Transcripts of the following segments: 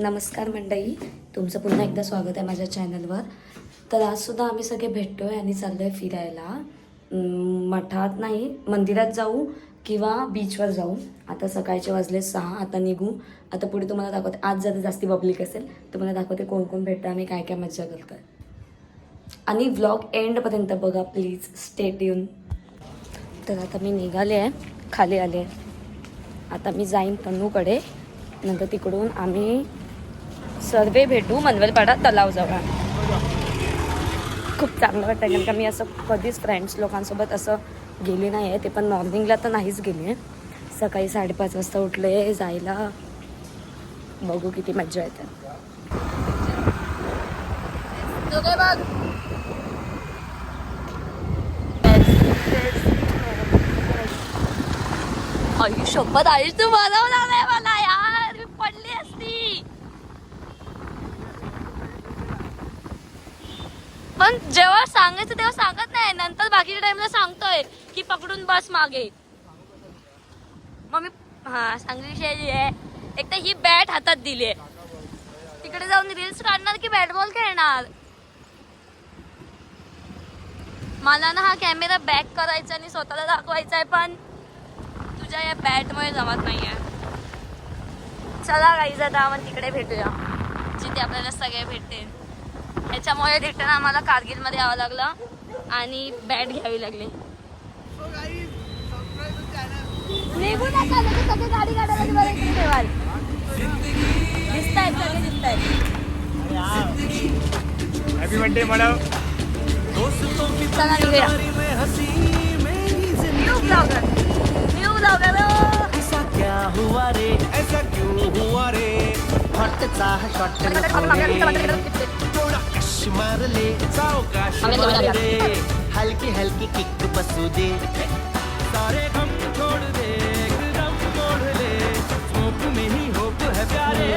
नमस्कार मंडळी, तुमचं पुन्हा एकदा स्वागत आहे माझ्या चॅनलवर. तर आजसुद्धा आम्ही सगळे भेटतो आहे आणि चाललो आहे फिरायला. मठात नाही, मंदिरात जाऊ किंवा बीचवर जाऊ. आता सकाळचे वाजले 6, आता निघू. आता पुढे तुम्हाला दाखवते, आज जर जास्ती पब्लिक असेल तुम्हाला दाखवते कोण कोण भेटतं, आम्ही काय काय मज्जा करतो. आणि व्लॉग एंडपर्यंत बघा प्लीज, स्टे ट्यून. तर आता मी निघाले आहे, खाली आले आहे. आता मी जाईन तन्नूकडे, नंतर तिकडून आम्ही सर्वे भेटू मनवलपाडा तलाव जवळ. खूप चांगलं वाटतं, कारण का मी असं कधीच फ्रेंड्स लोकांसोबत असं गेली नाही आहे. ते पण मॉर्निंगला तर नाहीच गेली आहे. सकाळी 5:30 वाजता उठले जायला. बघू किती मज्जा येते. आई शपथ, आयुष तू बनवला नाही मला यार, मी पडली असती. पण जेव्हा सांगायचं तेव्हा सांगत नाही, नंतर बाकीच्या टाइमला सांगतोय की पकडून बस मागे. मग मी चांगली शेळी आहे. एक तर ही बॅट हातात दिली आहे, तिकडे जाऊन रील्स काढणार की बॅट बॉल खेळणार. मला ना हा कॅमेरा बॅक करायचा आणि स्वतःला दाखवायचा आहे, पण तुझ्या या बॅटमुळे जमत नाहीये. चला गाईज, आता आपण तिकडे भेटूया जिथे आपल्याला सगळे भेटते. ह्याच्यामुळे रिटर्न आम्हाला कारगिलमध्ये यावं लागलं आणि बॅट घ्यावी लागली. निघू नका, सगळे गाडी काढायला बरं इकडे ठेवाल. दिसतायत सगळे, दिसतायत. Happy birthday madam. चला निघूया. New blogger, new blogger. ऐसा क्या हुआ रे, ऐसा क्यों हुआ रे, हॉटचा शॉट थोड़ा कश मार ले, सावकाश मार रे, हल्की हल्की किक बसू दे, सारे गम छोड़ दे, एकदम मोड़ ले, स्मोक में ही होप है प्यारे.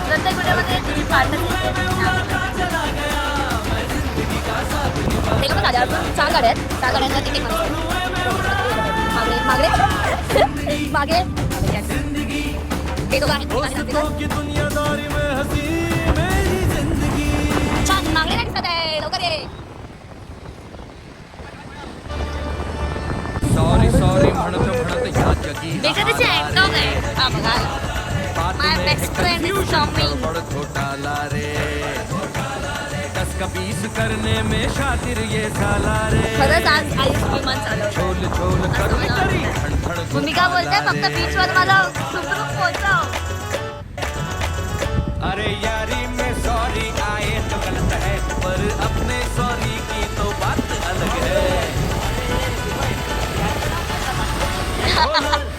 प्रत्येक व्हिडिओमध्ये तुझी पार्टनर 4 गाड्या आहेत. 4 गाड्यांना तिकीट मागे मागे छान मागले नाही दिसत आहे. लवकर ये. सॉरी सॉरी म्हणत म्हणत ह्या जगी बेचारीची ऍक्टॉग आहे. हा बघा, माय बेस्ट फ्रेंड इज कमिंग. घोटाला रे, दस का 20 करने में शातिर ये साला रे. खरंच आज आयुष विमान चालवतो. छोल छोल करून तरी धडधड भूमिका बोलते फक्त बीचवर मला सुखरूप पोहोचव. अरे यारी में सॉरी आए तो गलत है, पर अपने सॉरी की तो बात अलग है.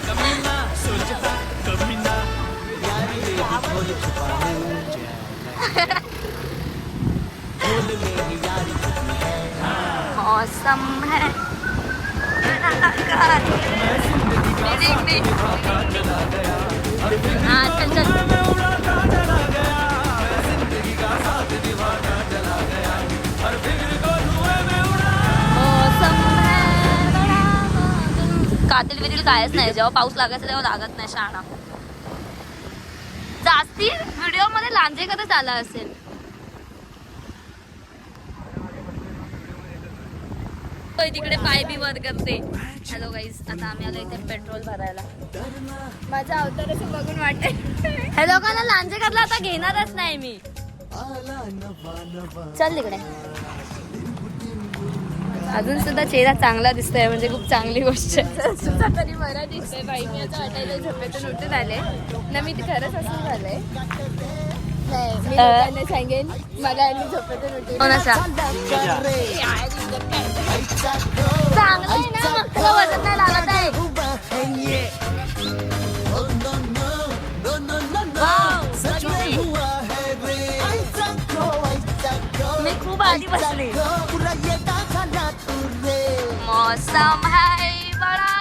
कभी ना सोचता, कभी ना यारी रे खोल छुपा खोल में ही यारी छुपी है. मौसम है चल चल. कातील बितील कायच नाही. जेव्हा पाऊस लागायचा तेव्हा लागत नाही. शाळा जास्ती व्हिडिओ मध्ये लांजेकरच आला असेल. तिकडे पाय बी वर करते. हॅलो गाईज, आता आम्ही आलो इथे पेट्रोल भरायला. माझा अवतार असं बघून वाटतंय हे लोकांना लांजेकरला आता घेणारच नाही मी. चल तिकडे. अजून सुद्धा चेहरा चांगला दिसतोय, म्हणजे खूप चांगली गोष्ट आहे. सुद्धा तरी बरं दिसतंय बाई. मी आता वाटायला झोपेतून उठून आले ना, मी ते खरंच असं झालंय. नाही, मी लोकांना सांगेन मला आणि झोपेतून उठून कोणाचा चांगलं आहे ना, मग तुला वजन नाही लागत आहे. मी खूप आधी बसले. मौसम है बड़ा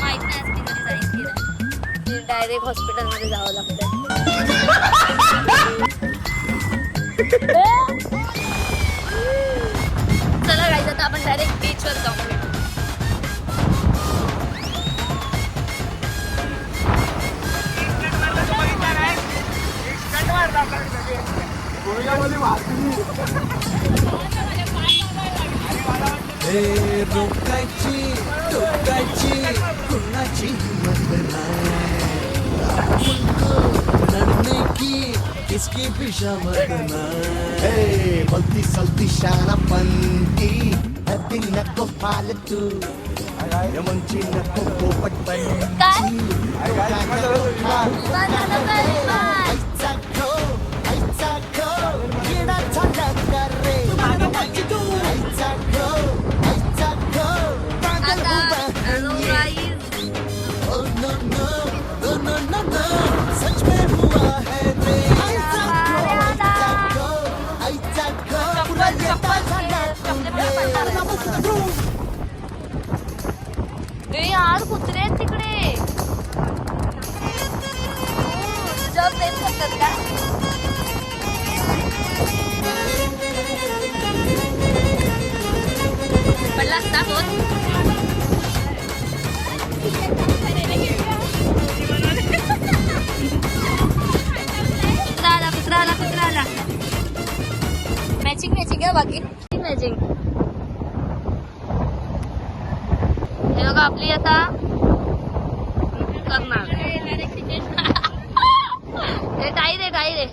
माहित नाही असते कधी जाईल की नाही. डायरेक्ट हॉस्पिटलमध्ये जावं लागतं. चला गाईज आता आपण डायरेक्ट बीचवर जाऊ. रोकायची टोकायची कुणाची हिम्मत नाही लढने की किसकी भी शामत नाही बोलती सलती शानापंती नदी नको फालतू यमनची नको पोपटपंची आईचा खो येडा झाला का रे आईचा खो Oh no no, no no no no, सच में हुआ है रे आईचा खो पुरा येता झाला ए यार कुत्रे आहेत तिकडे. जग देत असतात का? पडला असता फोन. कुत्रा आला. मॅचिंग आहे बाकी मॅचिंग. हे बघा आपली आता करणार. काही रे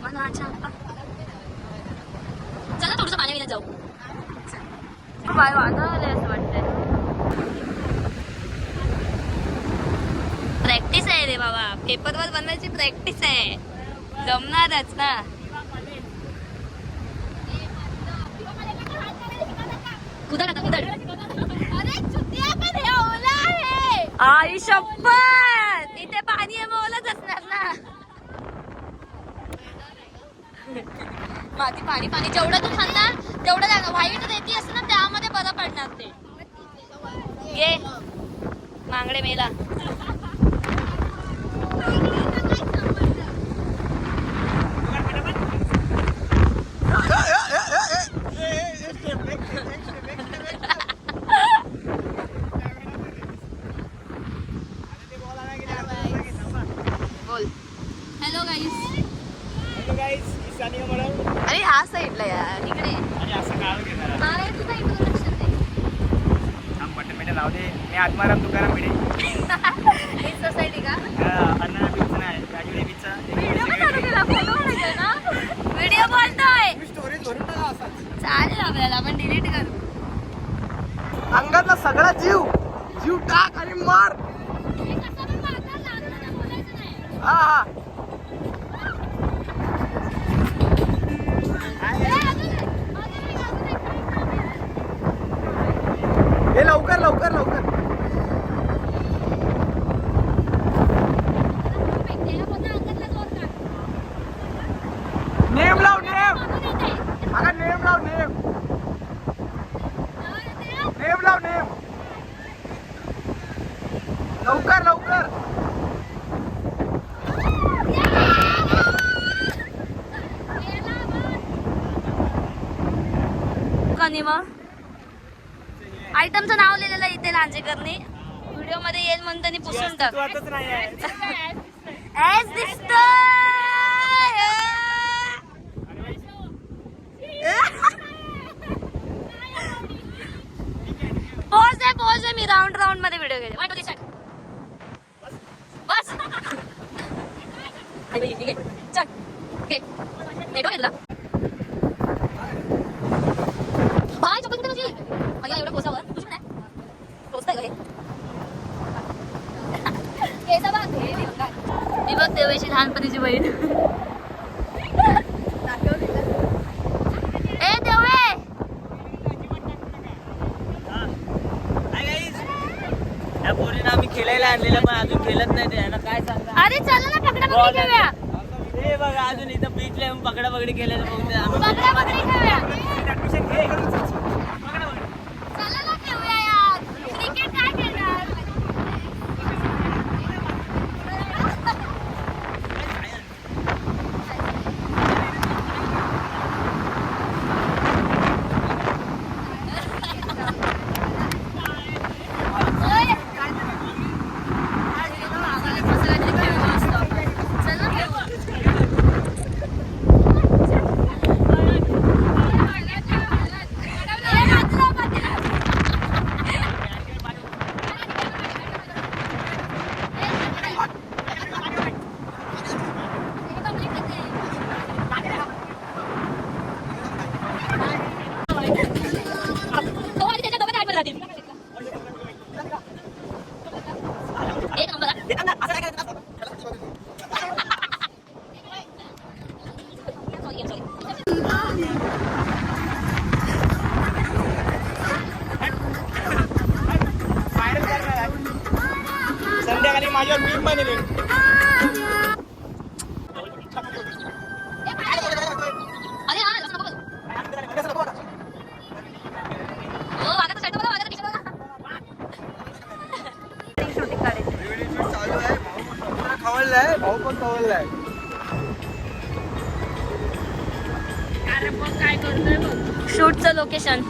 मला चला थोडस पाण्यात जाऊ. पाय वाजवले असं वाटतंय. प्रॅक्टिस आहे रे बाबा. पेपरवर बनवायची प्रॅक्टिस आहे. जमणारच ना. आई शपथ इथे पाणी आहे मग ओलंच असणार ना. माती पाणी जेवढं तू खाणार तेवढं लागणार. व्हाईट रेती असते ना त्यामध्ये बरं पडणार ते. ये मांगडे मेला. हॅलो गाईस. अरे हा साईडला यार इकडे. तुझा इंट्रोडक्शन दे. मी आत्माराम तुकाराम भिडे. हीच सोसायटी का? अन्ना बीचचा नाही राजुरी बीचचा. व्हिडिओ बोलतोय. चालेल आपल्याला आपण डिलीट करू. अंगातला सगळा जीव टाक आणि मार. हा हे लवकर नेम लाव अगं नेम लवकर आयटमचं नाव लिहिलेलं इथे लांजेकरनी. व्हिडिओ मध्ये येईल म्हणून त्यांनी पुसून टाक. ऍज दिसतोय. पोज आहे. मी राऊंड मध्ये व्हिडिओ गेले. बस चल नेटो घेतला. बाय चप्पल कुठे तुझी? माझ्या एवढं पोचावर तुझी नाही पोचताय का हे? मी बघ देवाची लहानपणीची बहीण. ए देवे या पोरीनं आम्ही खेळायला आणलेलं पण अजून खेळत नाही. ते काय सांगता. अरे चला ना पकडा पकडी खेळूया. हे बघा अजून इथं बीचला येऊन पकडा पकडी केलेलं बघते. पकडा पकडी खेळूया. चला ना खेळूया यार. क्रिकेट काय खेळणार? भाऊ पण खवळलाय. शूटचं लोकेशन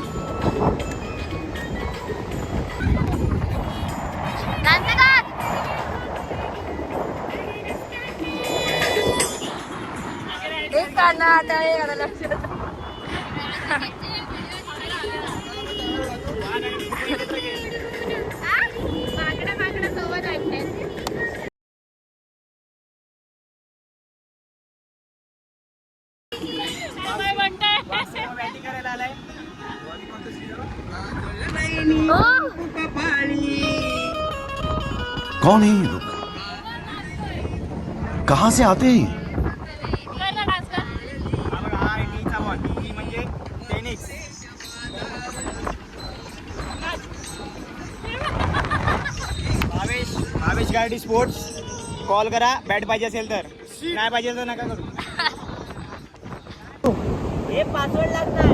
कौन है ये लोग? कहाँ से आते हैं? म्हणजे टेनिस. भावेश गाडी स्पोर्ट्स. कॉल करा. बॅट पाहिजे असेल तर. नाही पाहिजे तर नका करू. हे पासवर्ड लागणार.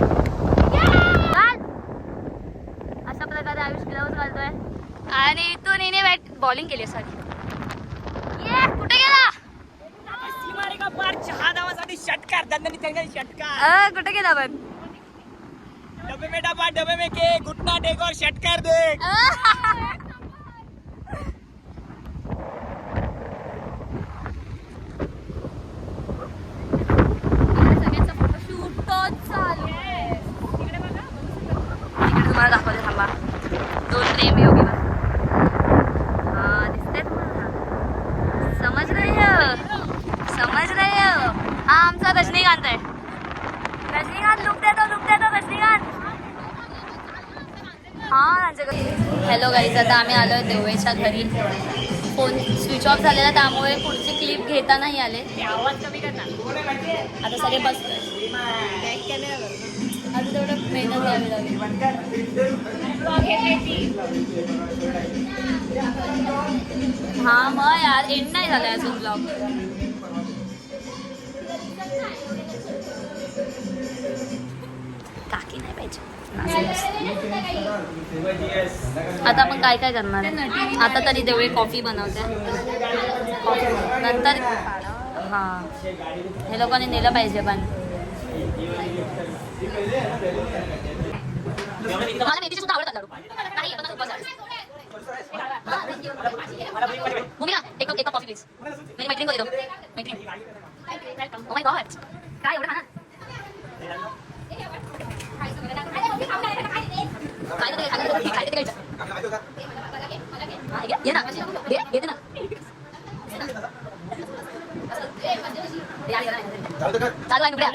अशा प्रकारे आयुष ग्लव्स घालतोय आणि इथून हिने बॉलिंग केली सॉरी. कुठे गेला? चहा नावासाठी षटकार. षटकार. कुठे गेला पण? डबे में डबा डबे में के घुटना टेक और षटकार देख. सगळ्यांचा फोटोशूट चालू आहे. इकडे तुम्हाला दाखवते थांबा. 2 प्रेम योगी बस. दिसतंय तुम्हाला? समज रहे हो? हा आमचा रजनीकांत आहे. रजनीकांत लुक देतो रजनीकांत. हॅलो गाईज, आता आम्ही आलो आहे देवळेच्या घरी. फोन स्विच ऑफ झालेला त्यामुळे पुढची क्लिप घेता नाही आले. आवाज कमी करता. आता सगळे बसतोय. आता तेवढं मेहनत घ्यावी लागेल. हा मग यार एंड नाही झालाय अजून ब्लॉग. काकी नाही पाहिजे. आता आपण काय काय करणार आहे? आता तरी देवळे कॉफी बनवते. नंतर हां हे लोकांनी नेलं पाहिजे पण. मला मेथीची सुद्धा आवडतात लाडू. नाही आता उपवास आहे. भूमिका एक कप कॉफी प्लीज. मेरी मैत्रीण को दे दो. मैत्रीण. Oh my God. काय एवढं खाना? ये ना येते ना. चालू आहे नुकड्या.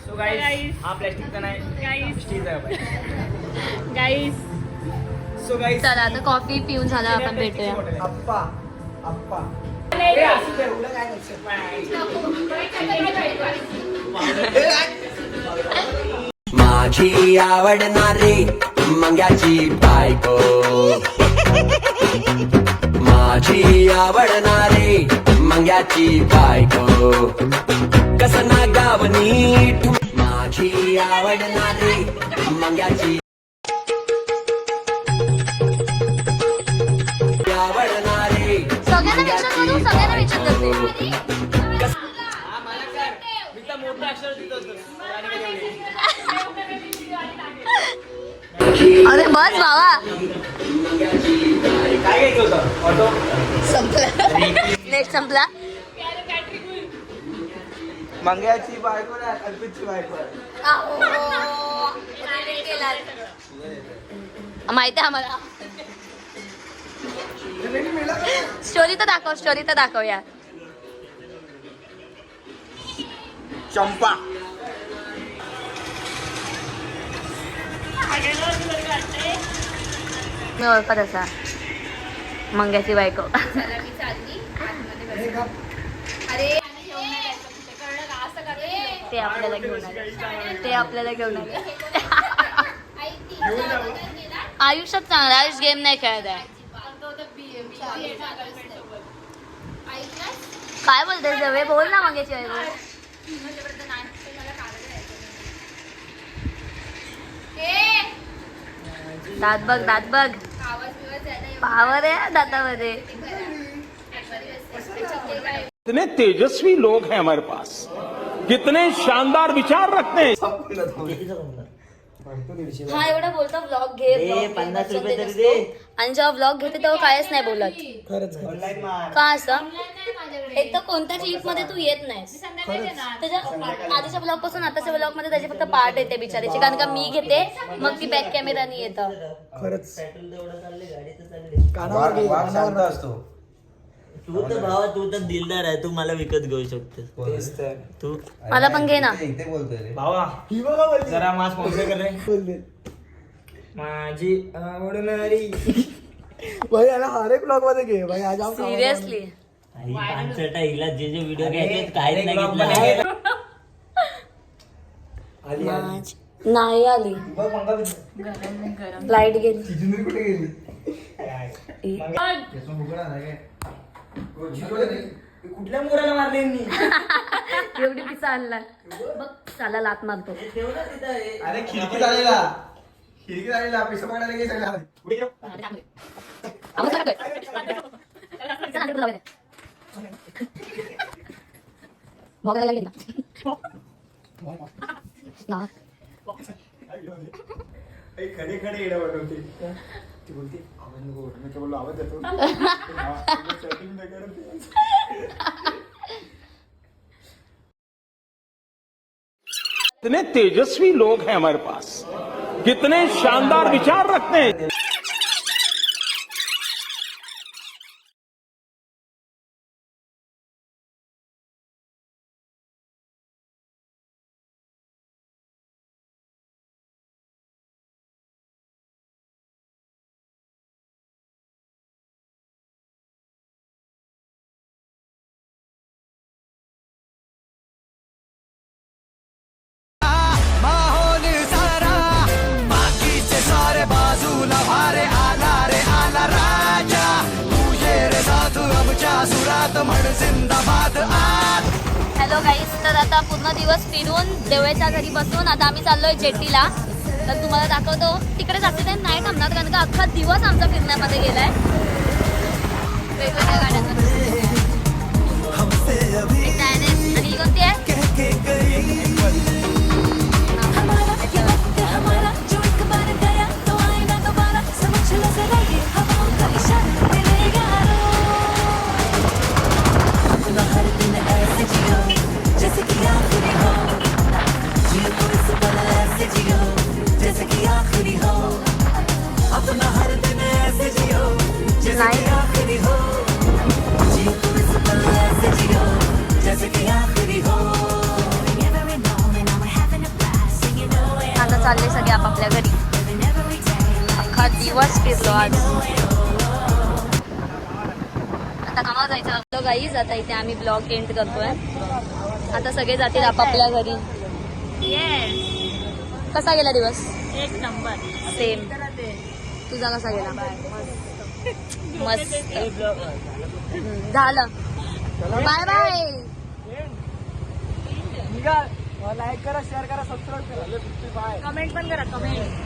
सो गाइस हा प्लास्टिकचा नाही. स्टीलचा आहे. गाईस सो गाइस चला आता कॉफी पिऊन झाला आपण भेटूया. अप्पा माझी आवडणारी मंग्याची बायको. माझी आवडणारी मंग्याची बायको. कसं ना गावनी माझी आवडणारी मंग्याची आवडणारी सगळ्यांना विचारत होते. मोठा अक्षर देतो. अरे बस बाबा काय घ्यायचं होतं? ऑटो संपला. नेट संपला. मंग्याची बायको ना कल्पितची बायको. माहिती आहे आम्हाला. स्टोरी तर दाखव यार. चंपा मी ओळखत असा मंग्याची बायको. ते आपल्याला घेऊन आले. आयुष्यात चांगला. आयुष गेम नाही खेळत आहे. काय बोलते जवे बोल ना मागेची आहे दात बघ पावर आहे दातामध्ये. कितने तेजस्वी लोग हैं हमारे पास, कितने शानदार विचार रखते हैं. हा एवढा बोलतो व्लॉग घे ए, vlog घे, 50 रुपये बसून तरी देत दे. असतो. आणि जेव्हा व्लॉग घेते तेव्हा कायच नाही बोलत. ऑनलाईन मार. का असं एक तर कोणत्या क्लिप मध्ये तू येत नाहीस. त्याच्या आधीच्या ब्लॉग पासून आताच्या ब्लॉग मध्ये त्याची फक्त पार्ट येते बिचारीची, कारण का मी घेते मग ती बॅक कॅमेरानी येतं. पेट्रोल तेवढं चालले, गाडी तर चालली. तू तर भावा तू तर दिलदार आहे, तू मला विकत घेऊ शकतेस. तू मला पण घे ना. भावा जरा माझ स्पॉन्सर कर रे. माझी आवडणारी भाई याला हर एक ब्लॉग मध्ये घे भाई. आज सिरियसली आई पांचट आहे, हिला जे व्हिडिओ घ्यायचे काहीच नाही घेतलं. नाही आली लाईट गेली. कुठल्या मुलाला मारले मी? एवढी पिसा आणला बघ, साला लात मारतो. ठेव ना तिथं हे. अरे खिडकी झालेला पिसा पकडायला घे सगळा. खडे खडे येडा बनवते ती. बोलते आवाज नको, मी काय बोललो आवाज येतो. कितने तेजस्वी लोग हैं हमारे पास, कितने शानदार विचार रखते हैं. माहोल सारा बाकीचे सारे बाजूला भारे आला रे आला राजा. तुझे रे साधू आमच्या सुरात म्हण जिंदाबाद आज. हॅलो गाईस, तर आता पूर्ण दिवस फिरून देवळच्या घरी बसून आता आम्ही चाललोय जेटीला. तर तुम्हाला दाखवतो तिकडे जाते ते नाही थांबणार, कारण का अख्खा दिवस आमचा फिरण्यामध्ये गेलाय वेगवेगळ्या गाड्यांवर. एक डायनेक्स आणि ही कोणती आहे? आता चालले सगळे आपापल्या घरी. अख्खा दिवस फिरलो आज. आता कामावर जायचं गाईज. आता इथे आम्ही ब्लॉग एंड करतोय. आता सगळे जातील आपापल्या घरी. कसा गेला दिवस? एक नंबर. सेम. तुझा कसा गेला? मस्त. झालं. Bye bye. लाईक करा, शेअर करा, सबस्क्राईब करा. कमेंट पण करा. कमेंट